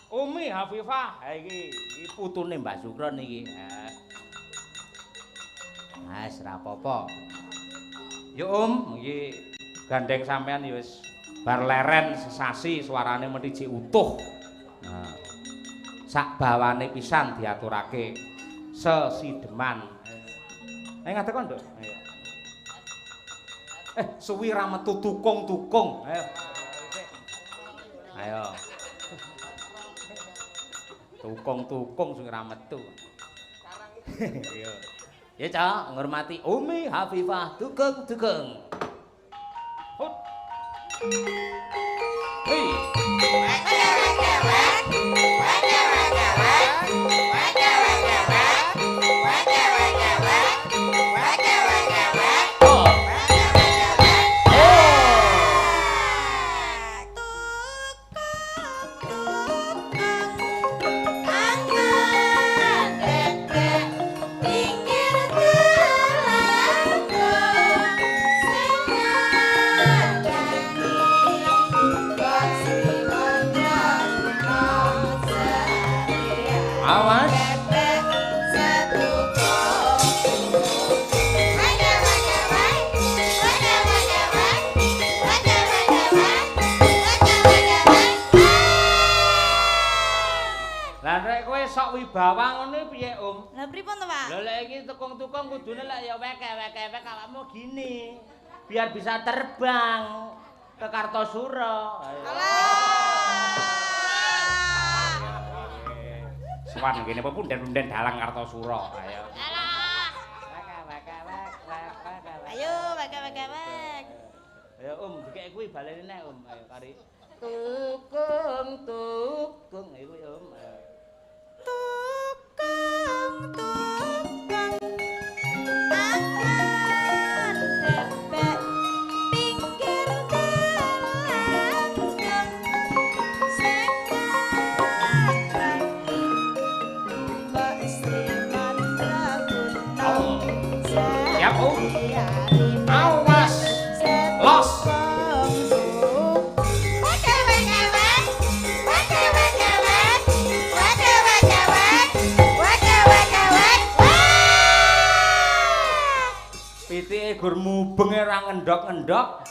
Umi Hafifah. Ha iki putune Mbah Sukron iki. Wis ra apa-apa. Yo iki gandeng sampean ya wis bar leren sesasi suarane mesti jek utuh. Nah, sak bawane pisan diaturake sesideman. Ngadeg kon, Nduk. Ayo. Suwi ra metu tukung-tukung. Ayo. Ayo. Tukung-tukung sing ra metu. Iya. Ya, Cak, ngurmati Umi Hafifah tukung-tukung. Hut. Hei. Wibawa ngono piye, Lah pripun to, Pak? Lha lek iki tukung-tukung kudune lek ya wek-wek awakmu gini. Biar bisa terbang ke Kartosura. Suwan ngene apa punden-punden dalang Kartosura. Ayo. Alah. Ayo, wek. Ayo, dikek kuwi baleni nek, Ayo kari. Tukung. Ayo kuwi, Tukang angan bebek pinggir dalan sing ngragani Mbak Sri Mandraguna siap, awas los. Pitike gur mubeng ora ngendhok-ngendhok.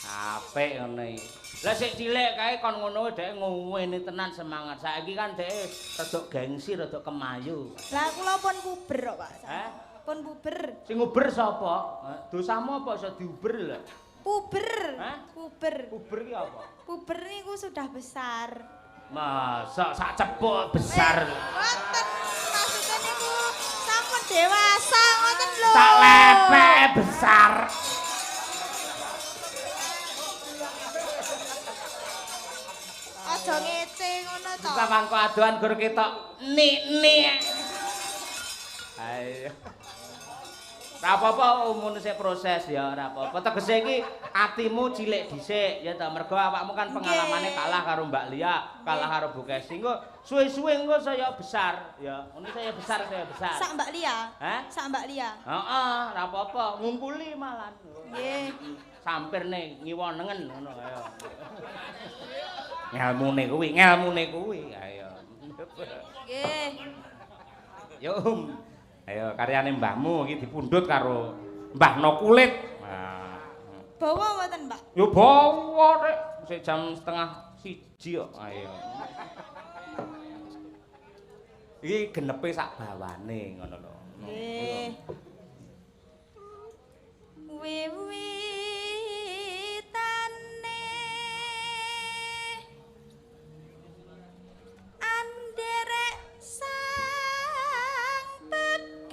Apik ngono iki. Lah sik cilik kae kon ngono dhek ngene tenan semangat. Saiki kan dhek rada gengsi, rada kemayu. Lah kula pun puber kok, Pak. Pun puber. Sing nguber sapa? Dosamu apa iso diuber lho? Puber. Puber. Puber ki apa? Puber niku sudah besar. Masa sak cepuk besar. Ngoten. Maksudnya niku sampun dewasa ngoten lho. Sak lepek besar. Aja ngece ngono to. Kita mangko adohan gur ketok nik. Ayo. Ora apa-apa umune sik proses ya, ora apa-apa. Tegese iki atimu cilik dhisik ya ta, mergo awakmu kan pengalamane kalah karo Mbak Lia, kalah karo Bu Kesi. Engko suwe-suwe engko saya besar ya. Ngono saya besar. Sak Mbak Lia? Sak Mbak Lia. Heeh, ora apa-apa, ngumpuli malan. Nggih. Sampirne ngiwonengen ngono ayo. Ngelmune kuwi ayo. Nggih. Yo ayo karyane mbahmu iki dipundhut karo Mbah No Kulit. Nah. Bawa mboten, Pak? Yo bawa rek, sik jam 12:30 kok. Ayo. Iki genepe sak bawane ngono lho. Nggih. Anderek sang pekik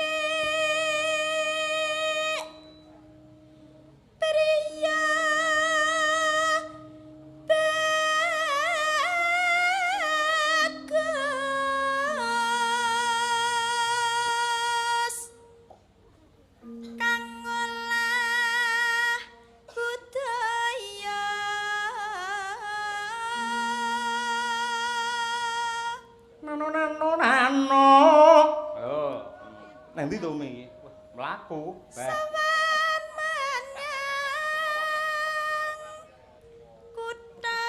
priya bagus kang ngolah budaya nano. Oh. Nang ndi to Mi iki? Mlaku. Sawan menyang kutha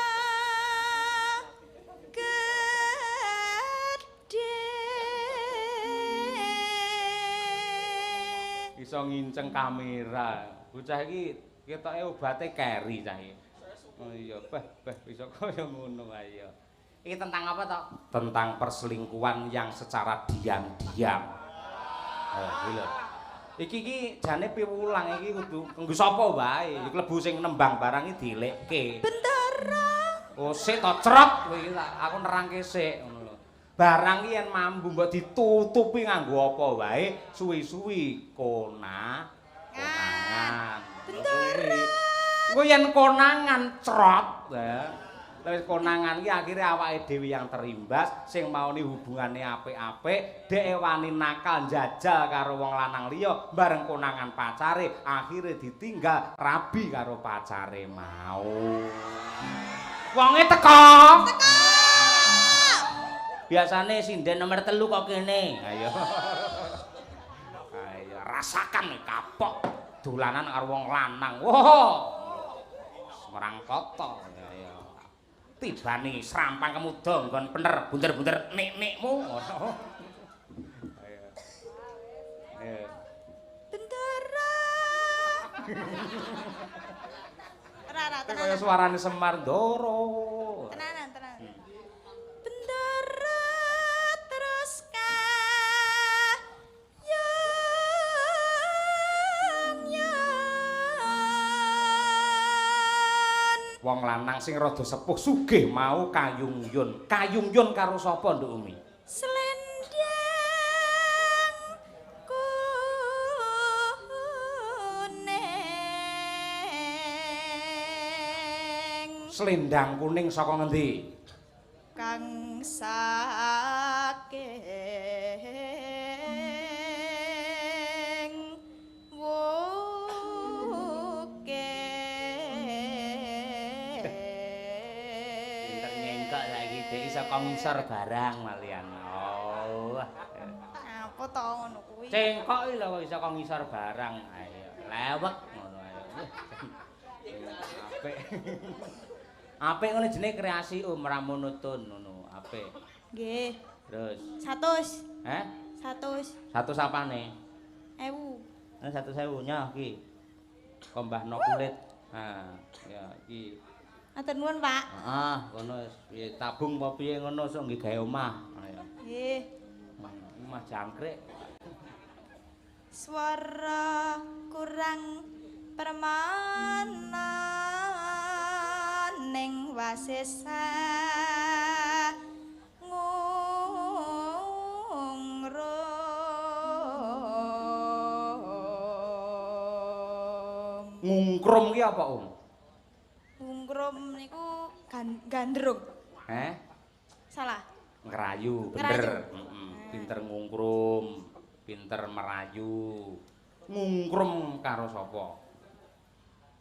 iso nginceng kamera. Bocah iki ketoke obate keri cah iki. Oh iya, iso kaya ngono ayo. Iki tentang apa toh? Tentang perselingkuhan yang secara diam-diam. Iki lho. Iki jane piwulang iki kudu kanggo sapa wae. Iki klebu sing nembang barang iki dilekke. Bendara. Oh, sik to crep kowe iki aku nerangke sik ngono lho. Barang iki yen mambu mbok ditutupi nganggo apa wae, suwi-suwi konangan. Bendara. Engko yen konangan crot, ya. Wis konangan iki akhire awake dhewe yang terimbas, sing mauni hubungane apik-apik, dhek wani nakal njajal karo wong lanang liya, bareng konangan pacare, akhire ditinggal rabi karo pacare mau. Wonge teko. Biasane sinden nomor 3 kok kene. Ayo. Ayo rasakan kapok dolanan karo wong lanang. Wah. Semarang kota. Ayo. Tibani serampang kemuda nggon bener bunder-bunder nik-nikmu. Ayo. Ayo. Bendara. Ora tenan. Kaya suarane Semar Ndoro. Tenanan. Bendara terus wong lanang sing rada sepuh sugih mau kayung-yun. Kayung-yun karo sapa, Nduk Umi? Slendang kuning. Slendang kuning saka ngendi? Kang saking woke. Pinter nyengkok saiki dhek iso kongisor barang malian. Oh. Apa to ngono kuwi? Cengkok iki lho kok iso kongisor barang. Ayo, lewek ngono ayo. Apik. Apik ngene jenenge kreasi ora monoton ngono, apik. Nggih. Terus 100. Heh? 100. 100 apane? 1000. 100.000 nyah iki. Kombahno kulit. Ha, ya iki. Matur nuwun, Pak. Heeh, ngono piye tabung apa piye ngono sok nggih gawe omah. Ayo. Nggih. Omah jangkrik. Swara kurang permanen ning wasesa Ngungkrum ki apa, Om? Ngungkrum niku gandrung. Salah. Ngerayu, Ngerayu. bener. Pinter ngungkrum, pinter merayu. Ngungkrum karo sapa?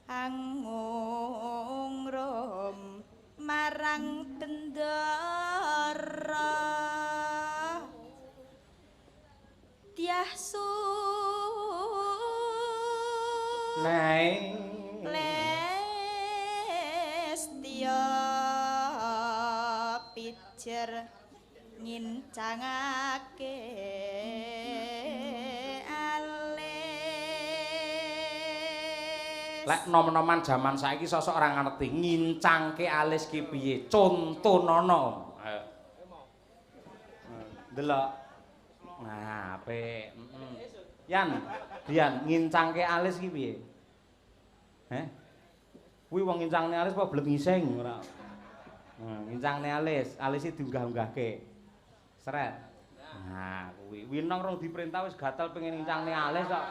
Angungrum marang bendara Tiahsu Neng Lestya pijer ngincangake lek nom-noman jaman saiki sosok ora ngerti ngincangke alis ki piye. Contonono. Ayo. Delok. Nah, apik. Yan, Dian ngincangke alis ki piye? Kuwi wong ngincangne alis apa blengising ora? Ngincangne alis iki diunggah-unggahke. Sret. Nah, kuwi winong rong diperintah wis gatel pengen ngincangne alis kok.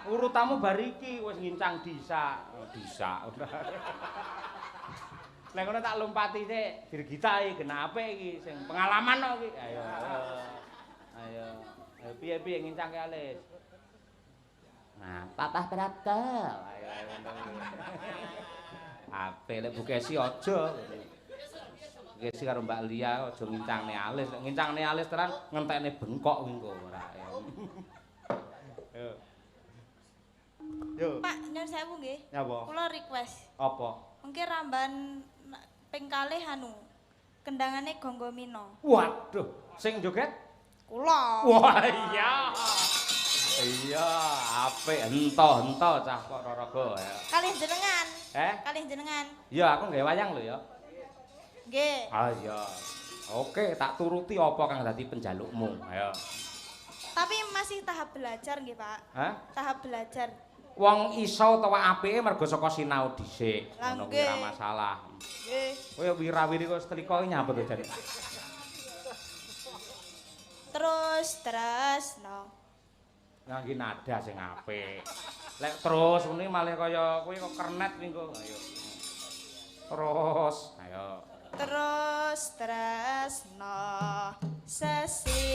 Urutamu bar iki wis ngincang disak. Disak. Nek ngono tak lompati sik, dirgitahi genah apik iki sing pengalaman kok iki. Ayo. Ayo. Ayo piye-piye ngincangke alis. Nah, patah beratel. Ayo. Apik lek Bukesi aja. Bukesi karo Mbak Lia aja ngincangne alis. Ngincangne alis tenan ngentekne bengkok kuwi engko ora. Yo. Yo. Pak, nyuwun sewu nggih. Napa? Kula request. Apa? Mengki ramban ping kalih anu kendangane Gonggo Mino. Waduh, sing joget? Kula. Wah iya. Iya, apik ento cah kok Raraga ya. Kalih jenengan. Kalih jenengan. Iya, aku nggawe wayang lho ya. Nggih. Ah iya. Oke, tak turuti apa kang dadi penjalukmu. Ayo. Tapi masih tahap belajar nggih, Pak. Hah? Tahap belajar. Wong iso utawa apike mergo saka sinau dhisik. Ngono kuwi Nggih. ora masalah. Nggih. Kowe wirawiri kok setrika iki nyapa to jan? Terus no. Ngangge nada sing apik. Lek terus muni malah kaya kowe kok kernet minggu. Ayo. Terus no sesideman.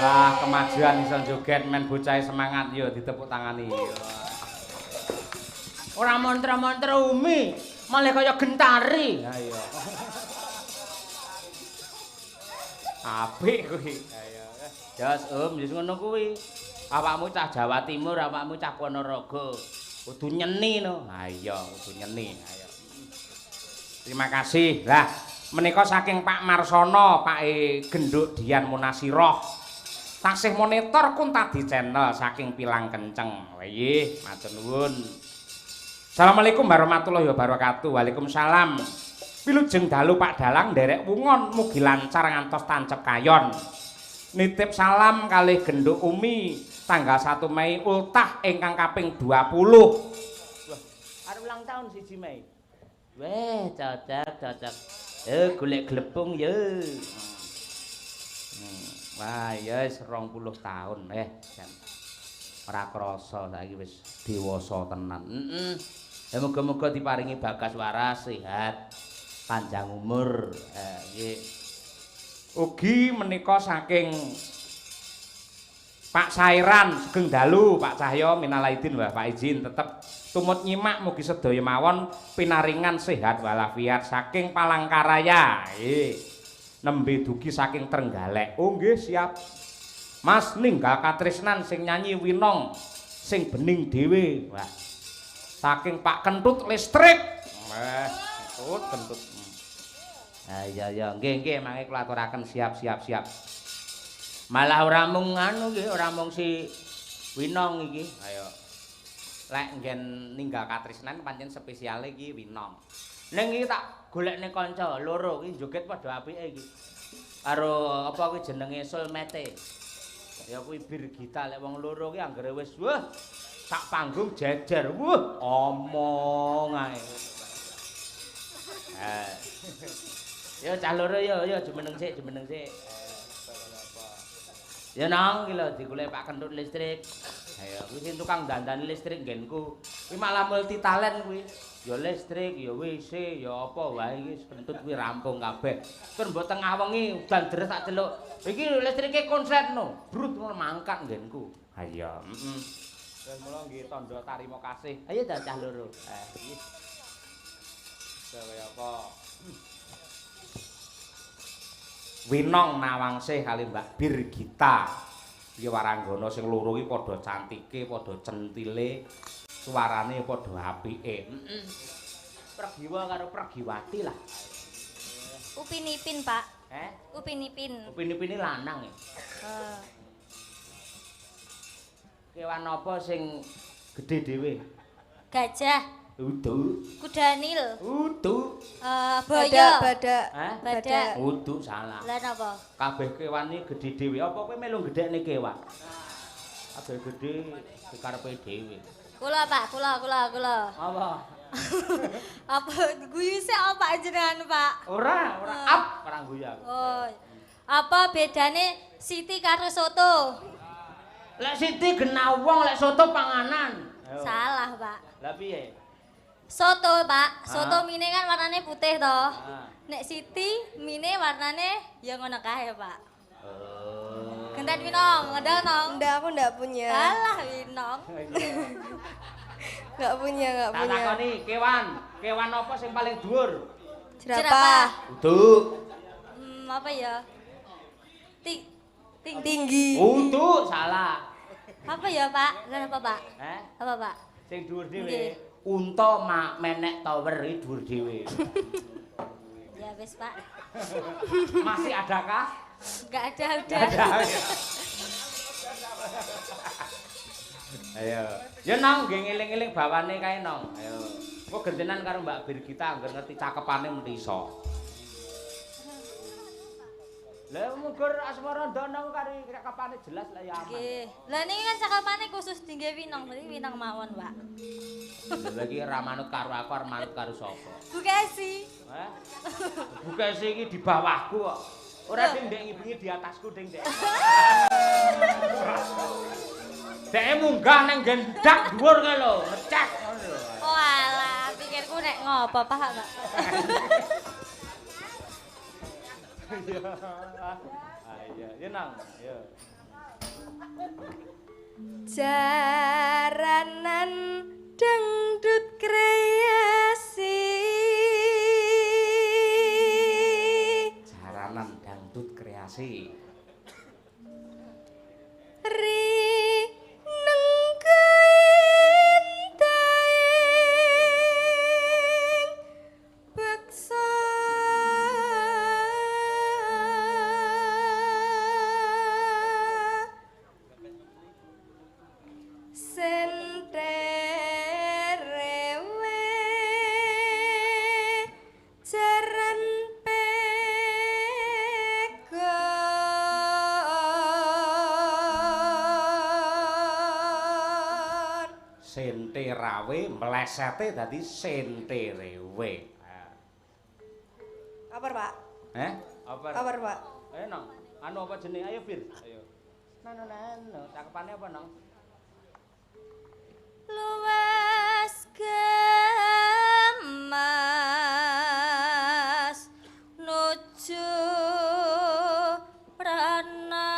Ah, kemajuan iso joget men bocah semangat yo ditepuk tangani. Ora montre-montre umi, malah kaya gentari. Ha iya. Apik kuwi. Ayo. Jos wis ngono kuwi. Awakmu cah Jawa Timur, awakmu cah Ponorogo. Kudu nyeni no. Ha iya, kudu nyeni. Ayo. Terima kasih. Lah, menika saking Pak Marsono, Pak Genduk Dian Munasiroh. Taksih monitor Kuntadi Channel saking Pilang Kenceng. Nggih, matur nuwun. Assalamualaikum warahmatullahi wabarakatuh. Waalaikumsalam. Wilujeng dalu Pak Dalang nderek wungon mugi lancar ngantos tancep kayon. Nitip salam kalih Genduk Umi tanggal 1 Mei ultah ingkang kaping 20. Wah, arep ulang tahun 1 Mei. Weh, cocok. Golek glepung yo. Wah, ya wis 20 tahun jan. Ora krasa saiki wis dewasa tenan. Ya muga-muga diparingi bagas waras, sehat, panjang umur. Nggih. Ugi menika saking Pak Sairan sugeng dalu, Pak Cahyo minal aidin wa Pak izin tetep tumut nyimak mugi sedaya mawon pinaringan sehat walafiat saking Palangkaraya. Nggih. Nembe dugi saking Trenggalek. Oh nggih siap. Mas ninggal katresnan sing nyanyi Winong sing bening dhewe. Wah. Saking Pak Kentut listrik. Kentut. Ya nggih mangke kula aturaken siap. Malah ora mung anu nggih, ora mung si Winong iki. Ayo. Lek nggen ninggal katresnan pancen spesiale iki Winong. Ning iki tak golekne kanca loro iki joget padha apike iki. Karo apa kuwi jenenge Sulmete. Ya kuwi Birgita lek wong loro ki anggere wis wah sak panggung jejer. Wah, omong ae. Ya cah loro ya jumeneng sik. Ya nang iki lho digolek Pak Kentut listrik. Ayo kuwi sing tukang dandani listrik nggenku. Kuwi malah multi talent kuwi. Ya listrik, ya WC, ya apa wae iki Kentut kuwi rampung kabeh. Tur mbok tengah wengi udan deres tak celuk. Iki listrike konslet no. Brut ngono mangkat nggenku. Ha iya, Wis mula nggih tandha tarima kasih. Ayo cah loro. Iki. Kaya apa? Winong Nawangsih kali Mbak Birgita. Iki waranggana sing loro iki padha cantike, padha centile, suarane padha apike. Pregiwa karo Pregiwati lah. Upin Ipin, Pak. Upin Ipin. Upin Ipin lanang ya. Kewan apa sing gedhe dhewe? Gajah. Udu. Kuda nil. Udu. Boyo. Badak. Udu salah. Lah napa? Kabeh kewan iki gedhe dhewe. Apa kowe melu gedhekne kewan? Kabeh gedhe dikarepe dhewe. Kula, Pak, kula. Apa? Apa guyu sik apa jenengan, Pak? Ora ora guyu aku. Oh. Apa bedane Siti karo soto? Lek Siti genah wong, lek soto panganan. Salah, Pak. Lah piye? Soto, Pak. Soto mine kan warnane putih to. Ah. Nek Siti mine warnane ya ngono kae, Pak. Oh. Genten Winong, ada Nong. Aku ndak punya. Alah Winong. Nggak punya. Tak takoni kewan apa sing paling dhuwur? Jerapah. Udu. Apa ya? Tinggi. Udu salah. Apa ya, Pak? Kenapa, Pak? Apa, Pak? Sing dhuwur Nggih. dhewe. Unta menek tower iki dhuwur dhewe. Ya wis, Pak. Masih adakah? Enggak ada udah. Ayo. Ya nang nggih ngeling-eling bawane kae nang. Ayo. Kok gentenan karo Mbak Birgita angger ngerti cakepane mentiso. Lah mugur asmara ndono karo cakepane jelas lah ya aman. Nggih. Lah niki kan cakepane khusus dingge Winong, berarti Winong mawon, Pak. Lha iki ora manut karo aku, ora manut karo sapa? Bu Kesi. Hah? Bukese iki di bawahku kok. Ora sing ndek ngibingi di atasku ding ndek. Deke munggah nang gendak dhuwur kae lho, ngecek ngono lho. Oh alah, pikirku nek ngopo, Pak, Pak. Iya. Ah iya, ya nang, ya. Jaranan dangdut kreasi. Jaranan dangdut kreasi. Senterawe mlesete dadi senterewe. Apa, Pak? Apa? Apa, Pak? Ayo nong, anu apa jenenge? Ayo Bir, ayo. Nano, cakepane apa nong? Luwes gemas nuju prana.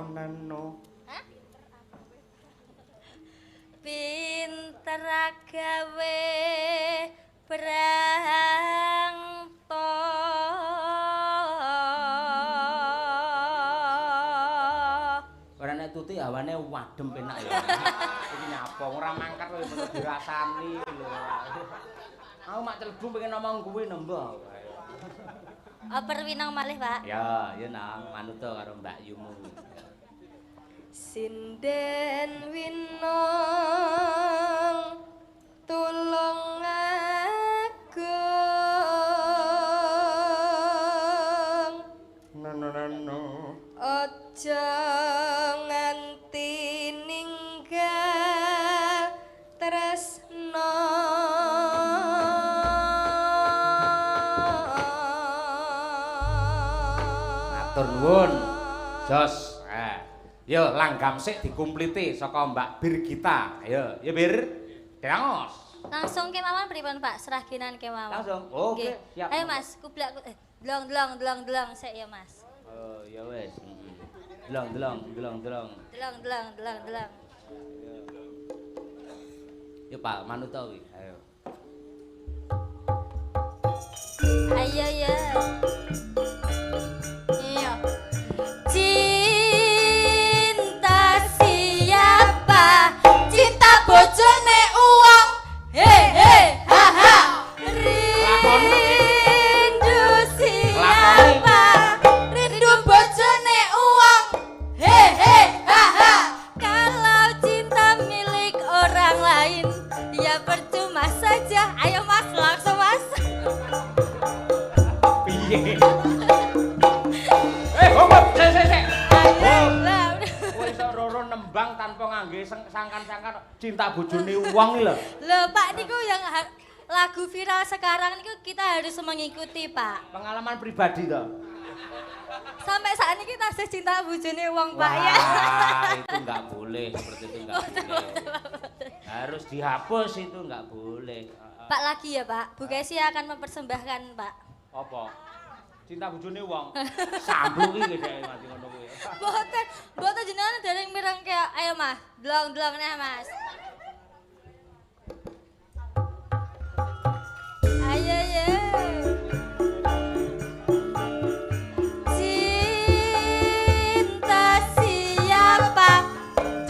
Nano. Pinter gawe brangto. Ora nek tuti hawane wadem penak ya. Iki nyapa ora mangkat kowe mesti dirasani lho. Aku mak celbu pengen ngomong kuwi nembah. Perwinang malih, Pak. Ya nang manuta karo Mbak Yumu. Sinden winong tulung agung. No. Aja nganti ninggal tresno. Matur nuwun. Jos. Yo langgam sik dikumpliti saka Mbak Birgita. Ayo, ya Bir. Terangos. Langsung kemawon pripun Pak? Seraginan kemawon. Langsung. Oke, siap. Ayo Mas, kublak delong sik ya Mas. Oh, ya wis. Delong. Delong. Yo Pak, manuta kuwi. Ayo. Ayo ya. Iya. Cinta siapa? Cinta bojone uang. He ha ha. Rindu siapa? Rindu bojone uang. He ha ha. Kalau cinta milik orang lain, ya percuma saja. Ayo Mas, langsung Mas. Piye? Hop, sik. Kowe iso roro nembang tanpa ngangge sangkan-sangkan cinta bojone wong lho. Lho Pak, niku yang lagu viral sekarang niku kita harus mengikuti Pak. Pengalaman pribadi toh. Sampai saat ini kita tasih cinta bojone wong Pak ya. Wah, itu enggak boleh, seperti itu enggak boleh. Harus dihapus itu enggak boleh. Pak lagi ya Pak, Bu Kesi akan mempersembahkan Pak. Apa? Cinta bojone wong. Sambluk iki dhek mati ngono kuwi. Mboten jenengan dereng mireng kayak ayo Mas, delong-delong neh Mas. Ayo ya. Cinta siapa?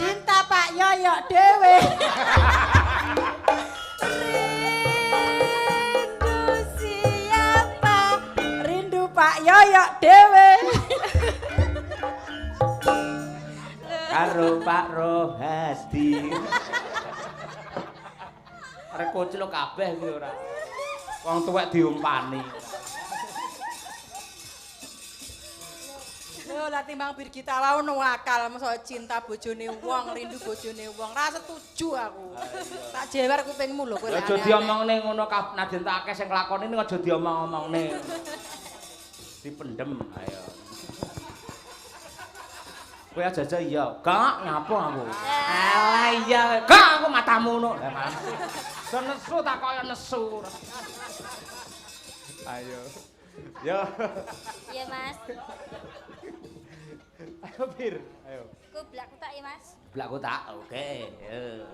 Cinta Pak Yoyo dhewe. Rindu siapa? Rindu Pak Yoyo dhewe. Karo Pak Rohadi. Arek koclok kabeh kuwi ora. Wong tuwek diumpani. Lho lah timbang Birgita wae ono akal masa cinta bojone wong, rindu bojone wong. Ra setuju aku. Tak jewer kupingmu lho kowe. Aja diomongne ngono kabeh nadyan tak akeh sing nglakoni ning aja diomong-omongne. Dipendem ayo. Kowe aja iya. Kak, ngapa aku? Alah iya. Kak, aku matamu ngono. Senesu tak kaya nesu. Ayo. Yo. Iya, Mas. Ayo Bir, ayo. Kublak tak ya, Mas? Blak kotak. Oke. Yo.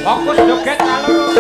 Fokus joget alur.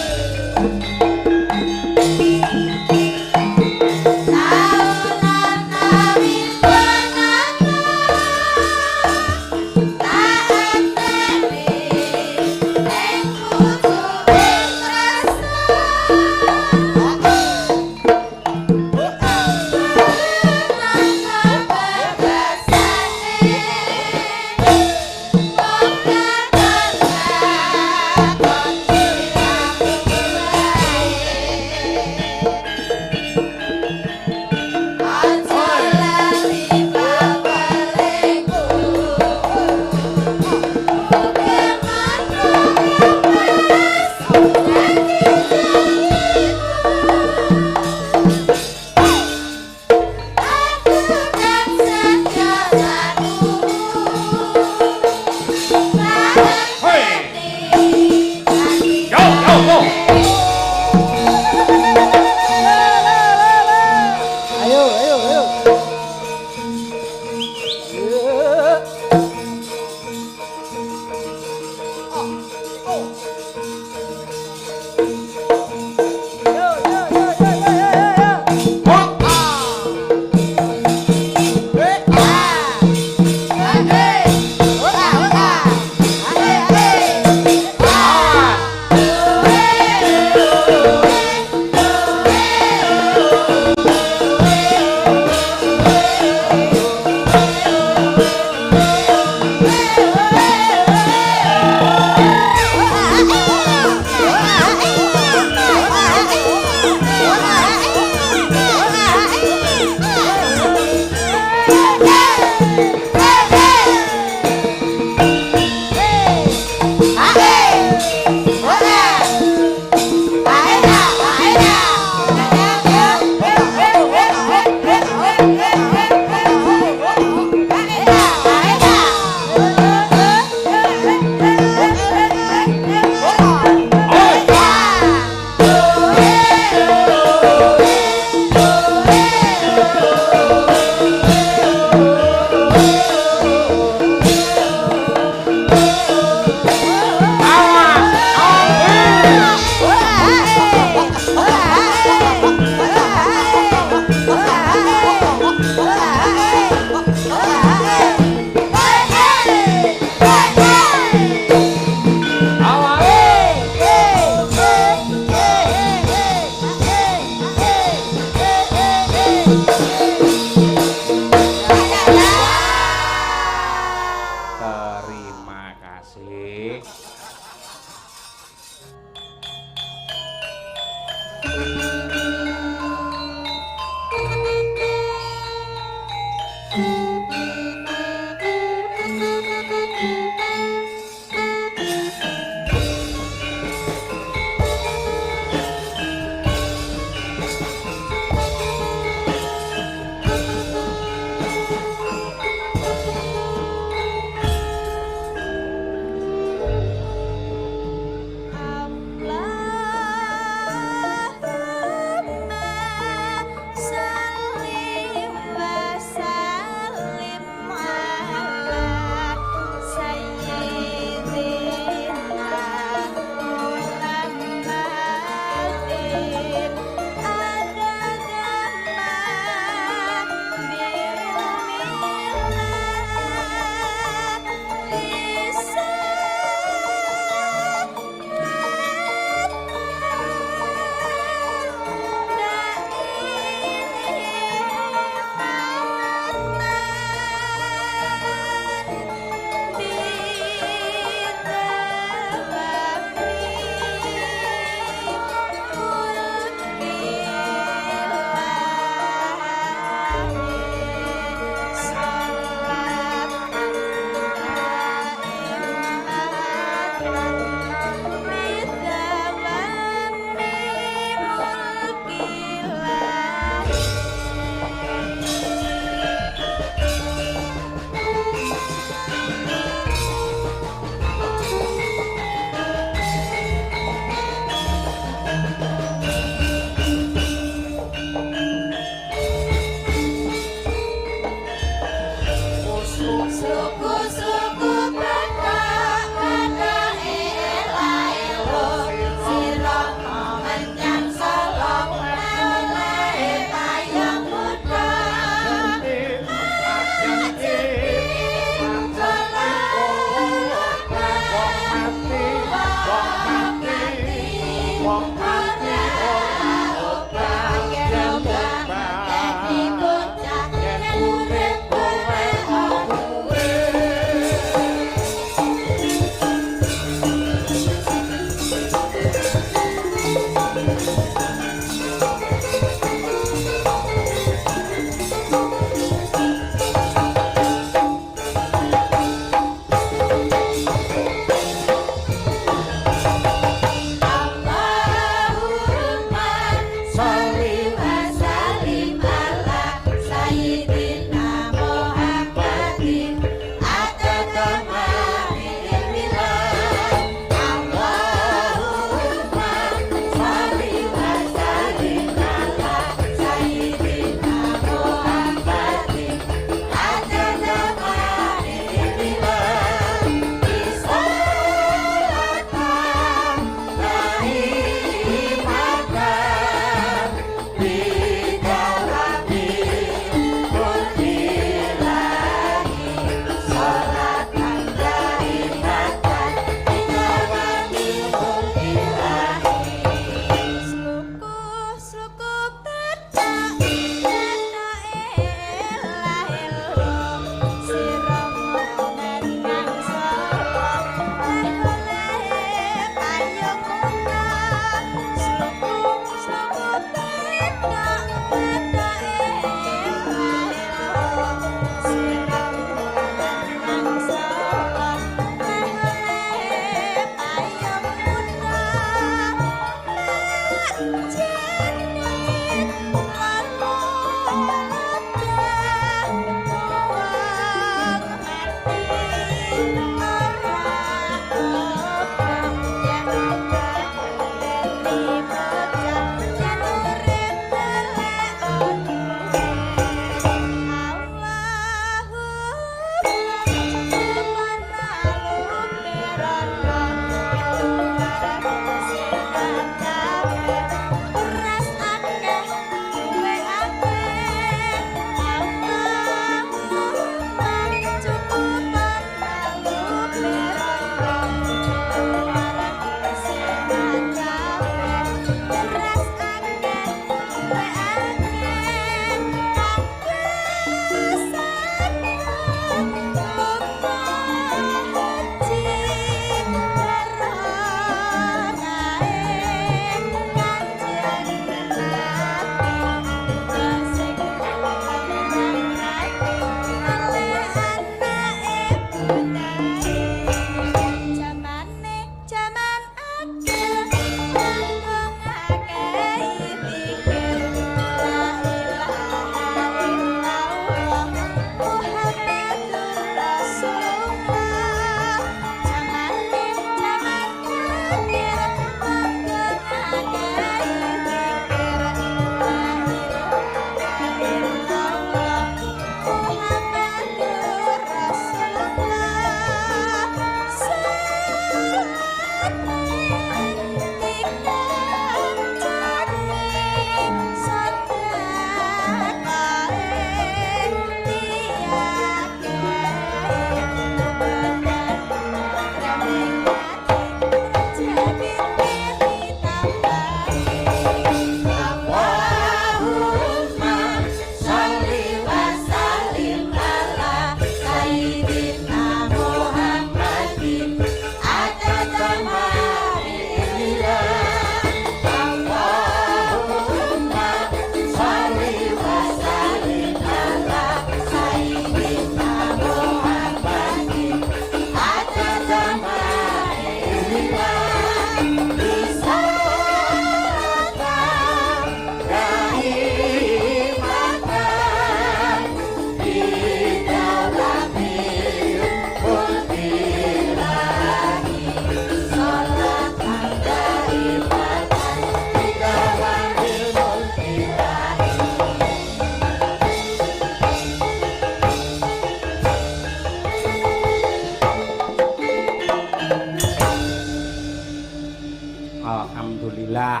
Alhamdulillah.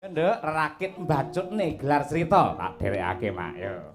Nduk rakit mbacut nih gelar cerita tak dhewekake mak yo.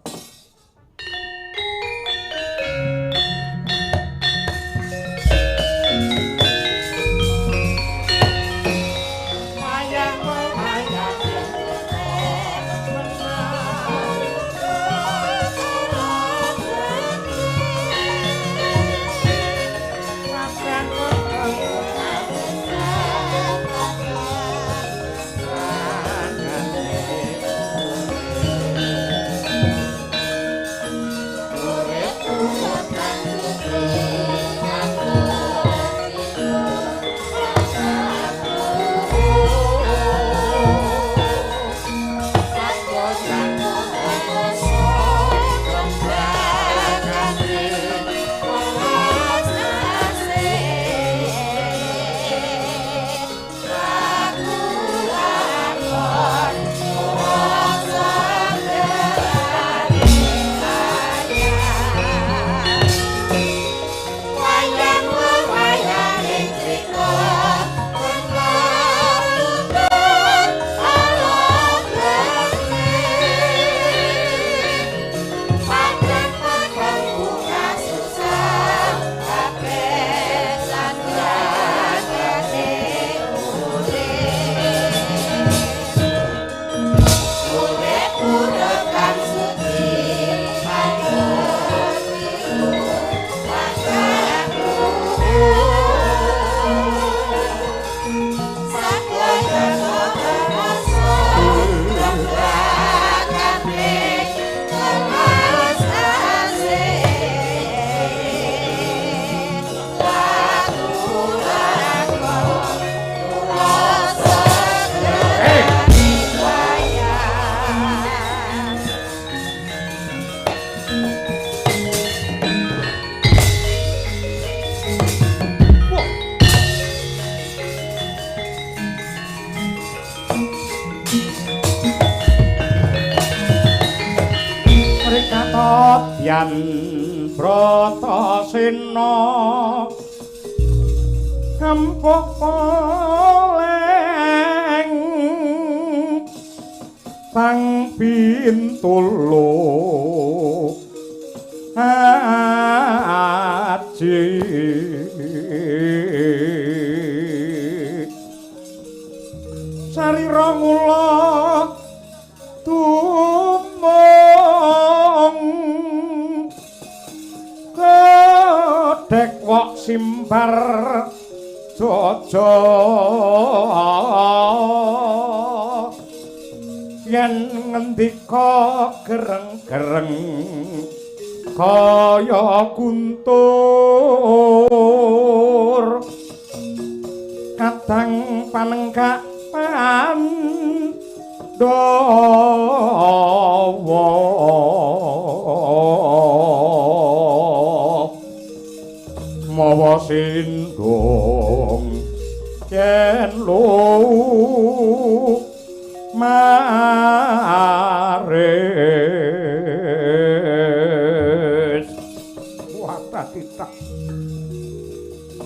Yan Bratasena kempuk poleng sang pintulu haji sarira ngula dekwok simbar jojo yen ngendika gereng-gereng kaya guntur kadang panenggak Pandawa mawa sindung yen lu maris wata kita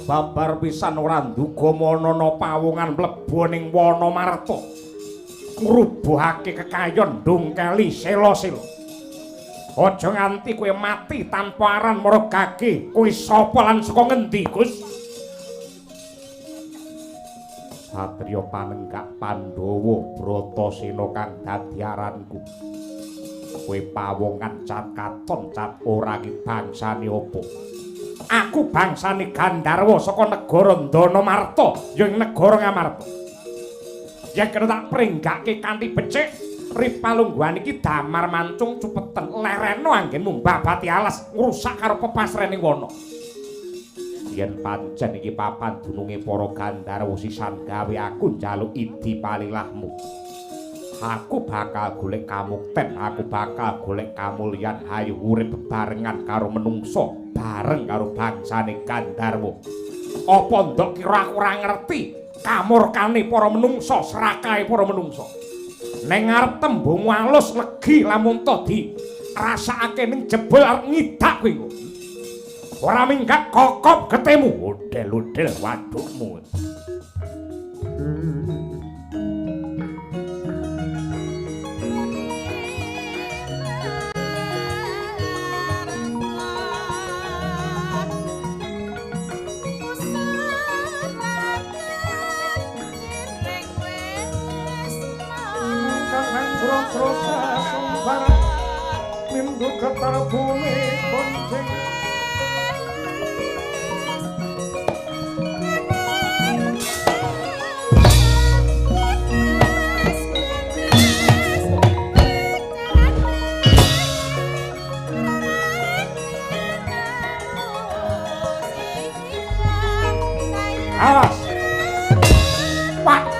babar pisan ora nduga manana pawongan mlebu ning Wonomarta ngrubuhake kekayon ndungkeli sela-sela. Aja nganti kowe mati tanpa aran maragake kowe sapa lan saka ngendi, Gus? Satriya panenggak Pandhawa Bratasena kang dadi aranku. Kowe pawongan cat katon cat ora ki bangsane apa? Aku bangsane Gandharwa saka negara Ndanamarta, ya ing negara Ngamarta. Yen kena tak pringgake kanthi becik, ripalungguhan iki damar mancung cupeten lereno anggenmu mbabati alas ngrusak karo pepasrening wana. Yen pancen iki papan dununge para Gandharwa sisan gawe aku njaluk idi palilahmu. Aku bakal golek kamukten, aku bakal golek kamulyan hayu urip bebarengan karo menungso, bareng karo bangsane Gandharwa. Apa ndok kira aku ora ngerti kamurkane para menungso, serakahe para menungso. Ning ngarep tembung alus legi lamun to di rasakake ning jebul arep ngidak kowe. ora minggat kokop getemu udel-udel wadukmu. Rosa sumbaran minggu ketar bumi bonceng awas Pak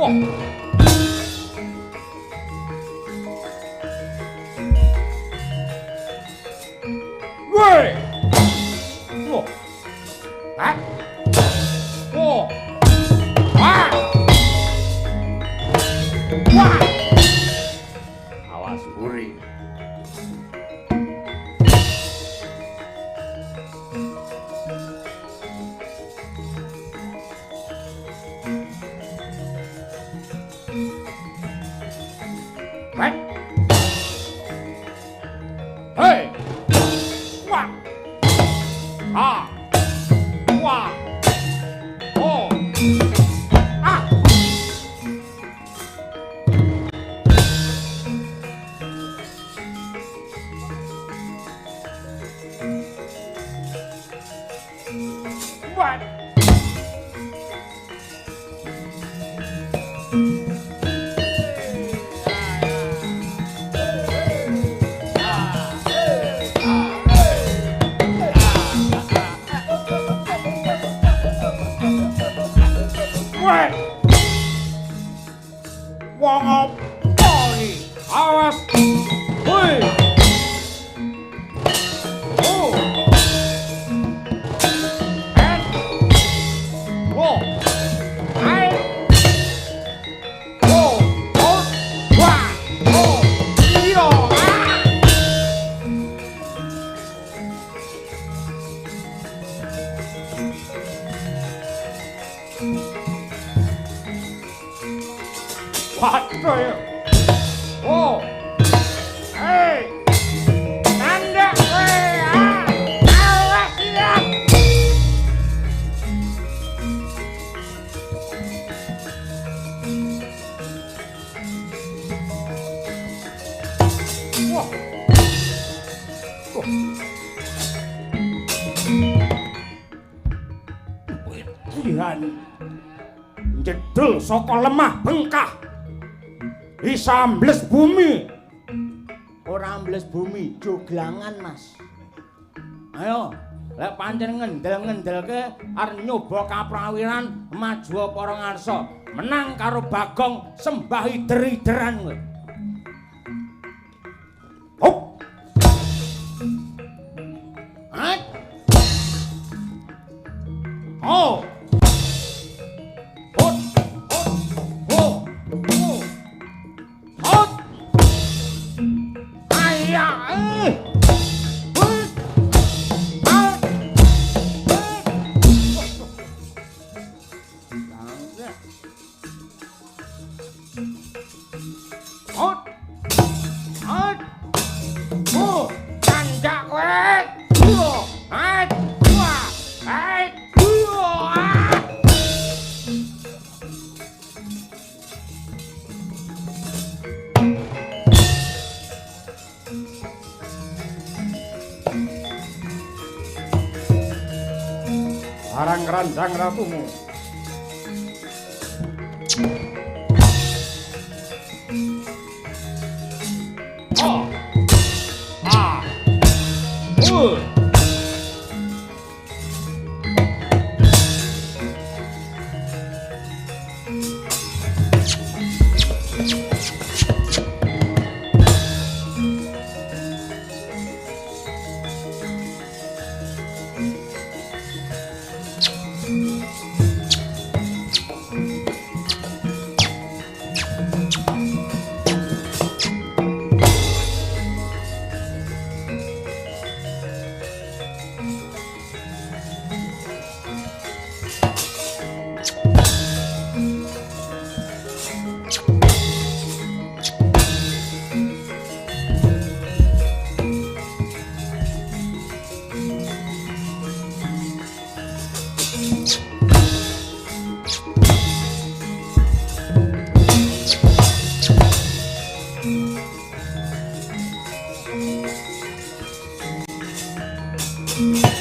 Wah. Woi. Wah. Hah? Wah. Wah. Wah. Awas buri. Right? Hey! Wah! Ah! Wah! Oh! Ah! What? Weh! Wong apa iki? Awas! Woi! Oh! Oh! Hai! Oh! Oh! Wah! Oh! Iyo! Ah! Waduh ya. Oh. Hei. Tanda kowe. Ah. Awas ya. Wah. Oh. Tuhan. Jedul saka lemah bengkah. Bisa ambles bumi. Ora ambles bumi, joglangan, Mas. Ayo, lek pancen ngendel-ngendelke arep nyoba kaprawiran maju para ngarsa, menang karo Bagong sembah ider-ideran kowe. Hop. Hai. Oh. Hot. Hot. Oh. Oh. Hot. Aya. Hot. Hot. Oh, tanjak kowe. Hai. Wah. Hai. Arang ranjang ratumu. Oh. Ah. Thank you.